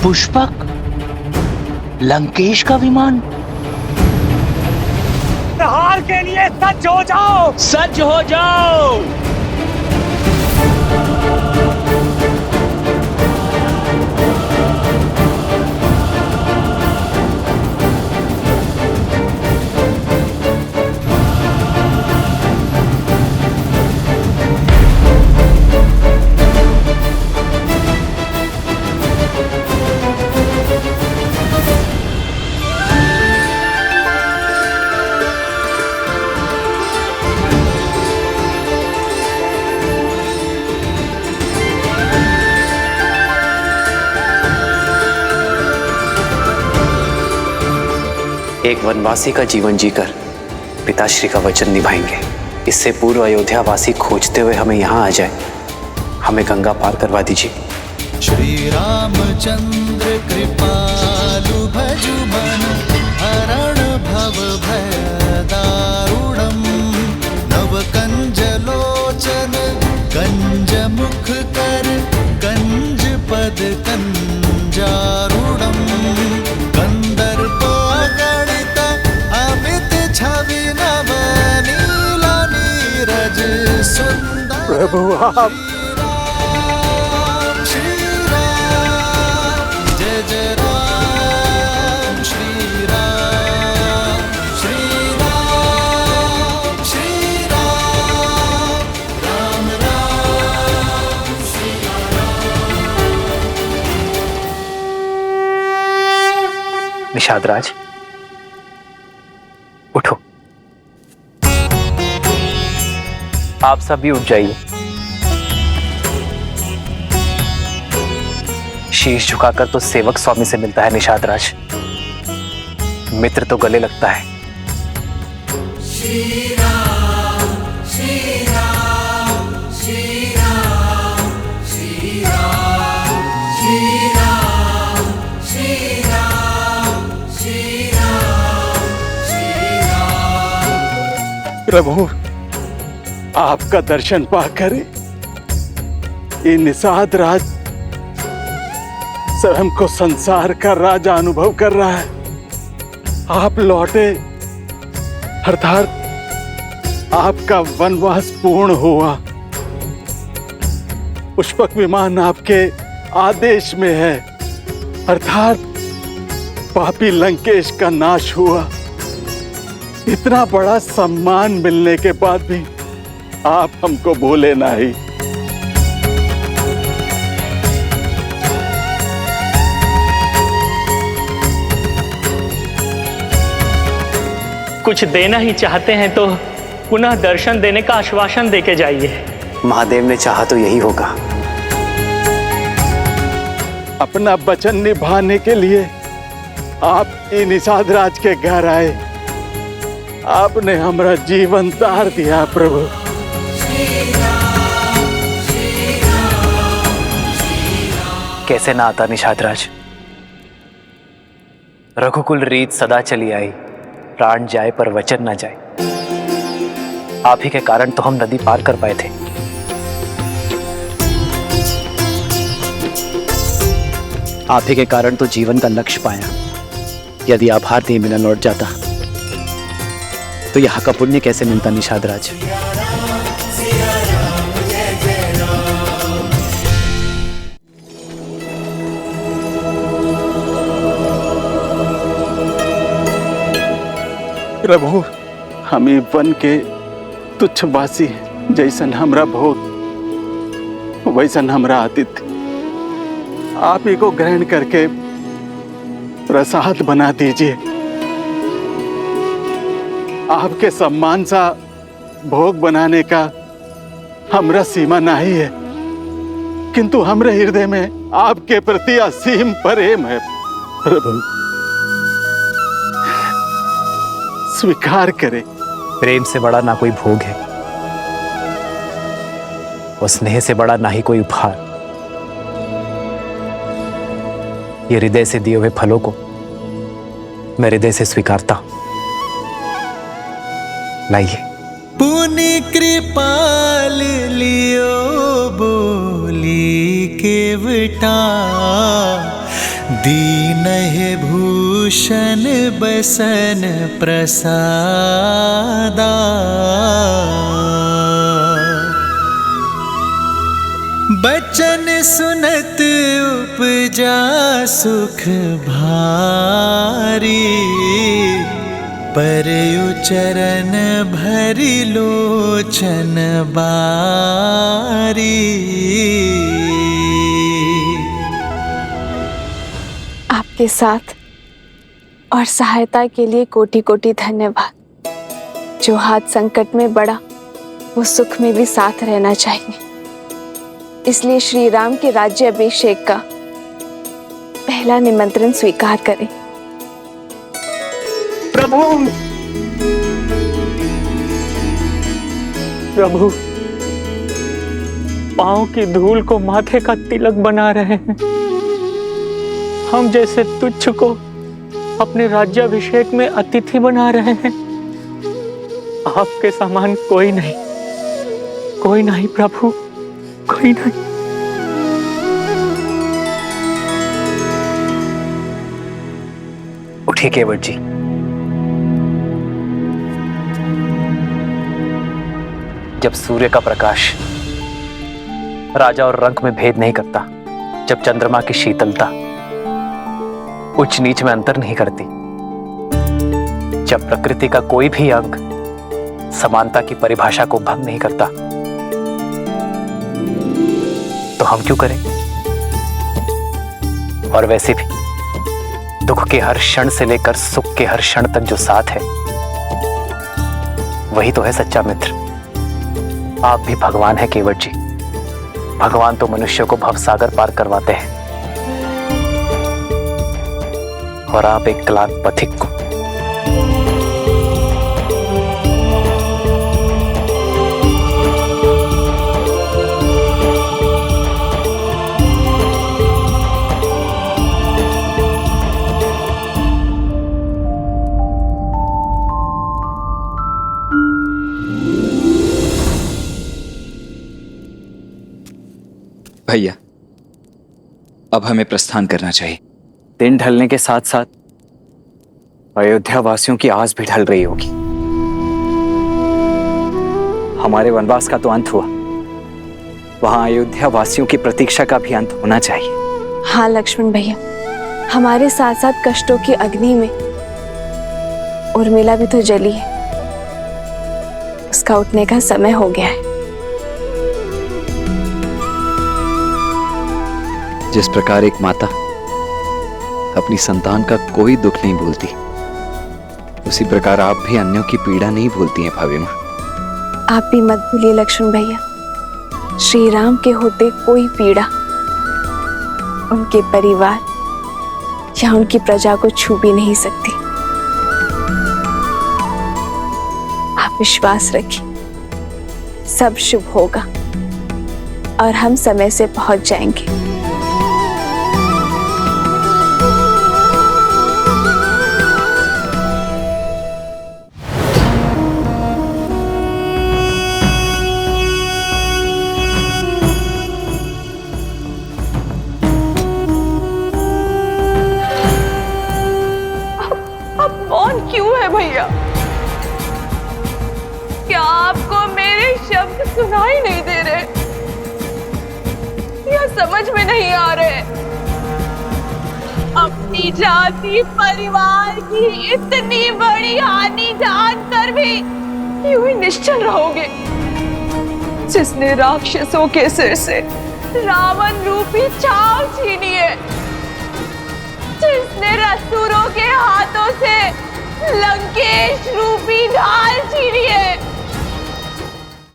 पुष्पक, लंकेश का विमान। प्रहार के लिए सज्ज हो जाओ, सज्ज हो जाओ। एक वनवासी का जीवन जीकर पिताश्री का वचन निभाएंगे। इससे पूर्व अयोध्यावासी खोजते हुए हमें यहाँ आ जाए। हमें गंगा पार करवा दीजिए। श्री रामचंद्र कृपालु भजु मन हरण भव भय दारुणम नव कंज लोचन कंज मुख कर कंज पद कंजारुणम कंदर्प गणित अमित छवि नव नील नीरज सुंदर। प्रभु आप निषाद राज, उठो। आप सब भी उठ जाइए। शीश झुकाकर तो सेवक स्वामी से मिलता है निषाद राज, मित्र तो गले लगता है। श्री राम श्री राम श्री राम श्री राम श्री राम श्री राम श्री राम श्री राम। प्रभु आपका दर्शन पाकर ये निषाद राज स्वयं को संसार का राजा अनुभव कर रहा है। आप लौटे अर्थात आपका वनवास पूर्ण हुआ। पुष्पक विमान आपके आदेश में है, अर्थात पापी लंकेश का नाश हुआ। इतना बड़ा सम्मान मिलने के बाद भी आप हमको भूले नहीं। कुछ देना ही चाहते हैं तो पुनः दर्शन देने का आश्वासन देके जाइए। महादेव ने चाहा तो यही होगा। अपना वचन निभाने के लिए आप निषाद राज के घर आए। आपने हमारा जीवन तार दिया प्रभु। कैसे ना आता निषाद राज। रघुकुल रीत सदा चली आई, प्राण जाए पर वचन ना जाए। आप ही के कारण तो हम नदी पार कर पाए थे। आप ही के कारण तो जीवन का लक्ष्य पाया। यदि आप भारतीय में न लौट जाता तो यहाँ का पुण्य कैसे मिलता निषाद राज। प्रभु हमें वन के तुच्छवासी जैसन हमरा भोग वैसन हमरा आतिथ्य आप ही को ग्रहण करके प्रसाद बना दीजिए। आपके सम्मान सा भोग बनाने का हमरा सीमा नहीं है, किंतु हमरे हृदय में आपके प्रति असीम प्रेम है। प्रभु स्वीकार करें। प्रेम से बड़ा ना कोई भोग है और स्नेह से बड़ा ना ही कोई उपहार। ये हृदय से दिए हुए फलों को मैं हृदय से स्वीकारता हूं। लाइए। पुनि कृपाल लियो बोली केवटा दीनहि भूषण बसन प्रसादा। बचन सुनत उपजा सुख भारी, परयु चरण भरि लोचन बारी। आपके साथ और सहायता के लिए कोटि कोटि धन्यवाद। जो हाथ संकट में बड़ा वो सुख में भी साथ रहना चाहिए। इसलिए श्री राम के राज्य अभिषेक का पहला निमंत्रण स्वीकार करें। प्रभु प्रभु, पांव की धूल को माथे का तिलक बना रहे हैं। हम जैसे तुच्छ को अपने राज्याभिषेक में अतिथि बना रहे हैं। आपके समान कोई नहीं, कोई नहीं प्रभु, कोई नहीं। उठिए केवट जी। जब सूर्य का प्रकाश राजा और रंक में भेद नहीं करता, जब चंद्रमा की शीतलता उच्च नीच में अंतर नहीं करती, जब प्रकृति का कोई भी अंग समानता की परिभाषा को भंग नहीं करता, तो हम क्यों करें? और वैसे भी दुख के हर क्षण से लेकर सुख के हर क्षण तक जो साथ है, वही तो है सच्चा मित्र। आप भी भगवान हैं केवट जी। भगवान तो मनुष्य को भवसागर पार करवाते हैं, और आप एक क्लांत पथिक को। भैया, अब हमें प्रस्थान करना चाहिए। दिन ढलने के साथ साथ अयोध्या वासियों की आस भी ढल रही होगी। हमारे वनवास का तो अंत हुआ, वहां अयोध्या वासियों की प्रतीक्षा का भी अंत होना चाहिए। हाँ लक्ष्मण भैया, हमारे साथ साथ कष्टों की अग्नि में उर्मिला भी तो जली है। उसका उठने का समय हो गया है। जिस प्रकार एक माता अपनी संतान का कोई दुख नहीं भूलती, उसी प्रकार आप भी अन्यों की पीड़ा नहीं भूलती हैं भाभी माँ। आप भी मत भूलिए लक्ष्मण भैया, श्री राम के होते कोई पीड़ा उनके परिवार या उनकी प्रजा को छू भी नहीं सकती। आप विश्वास रखिए, सब शुभ होगा और हम समय से पहुंच जाएंगे। भैया, क्या आपको मेरे शब्द सुनाई नहीं दे रहे या समझ में नहीं आ रहे? अपनी जाति परिवार की इतनी बड़ी हानि जानकर भी यूं ही निश्चल रहोगे, जिसने राक्षसों के सिर से रावण रूपी छाव छीनी है, जिसने असुरों के हाथों से लंकेश रूपी ढाल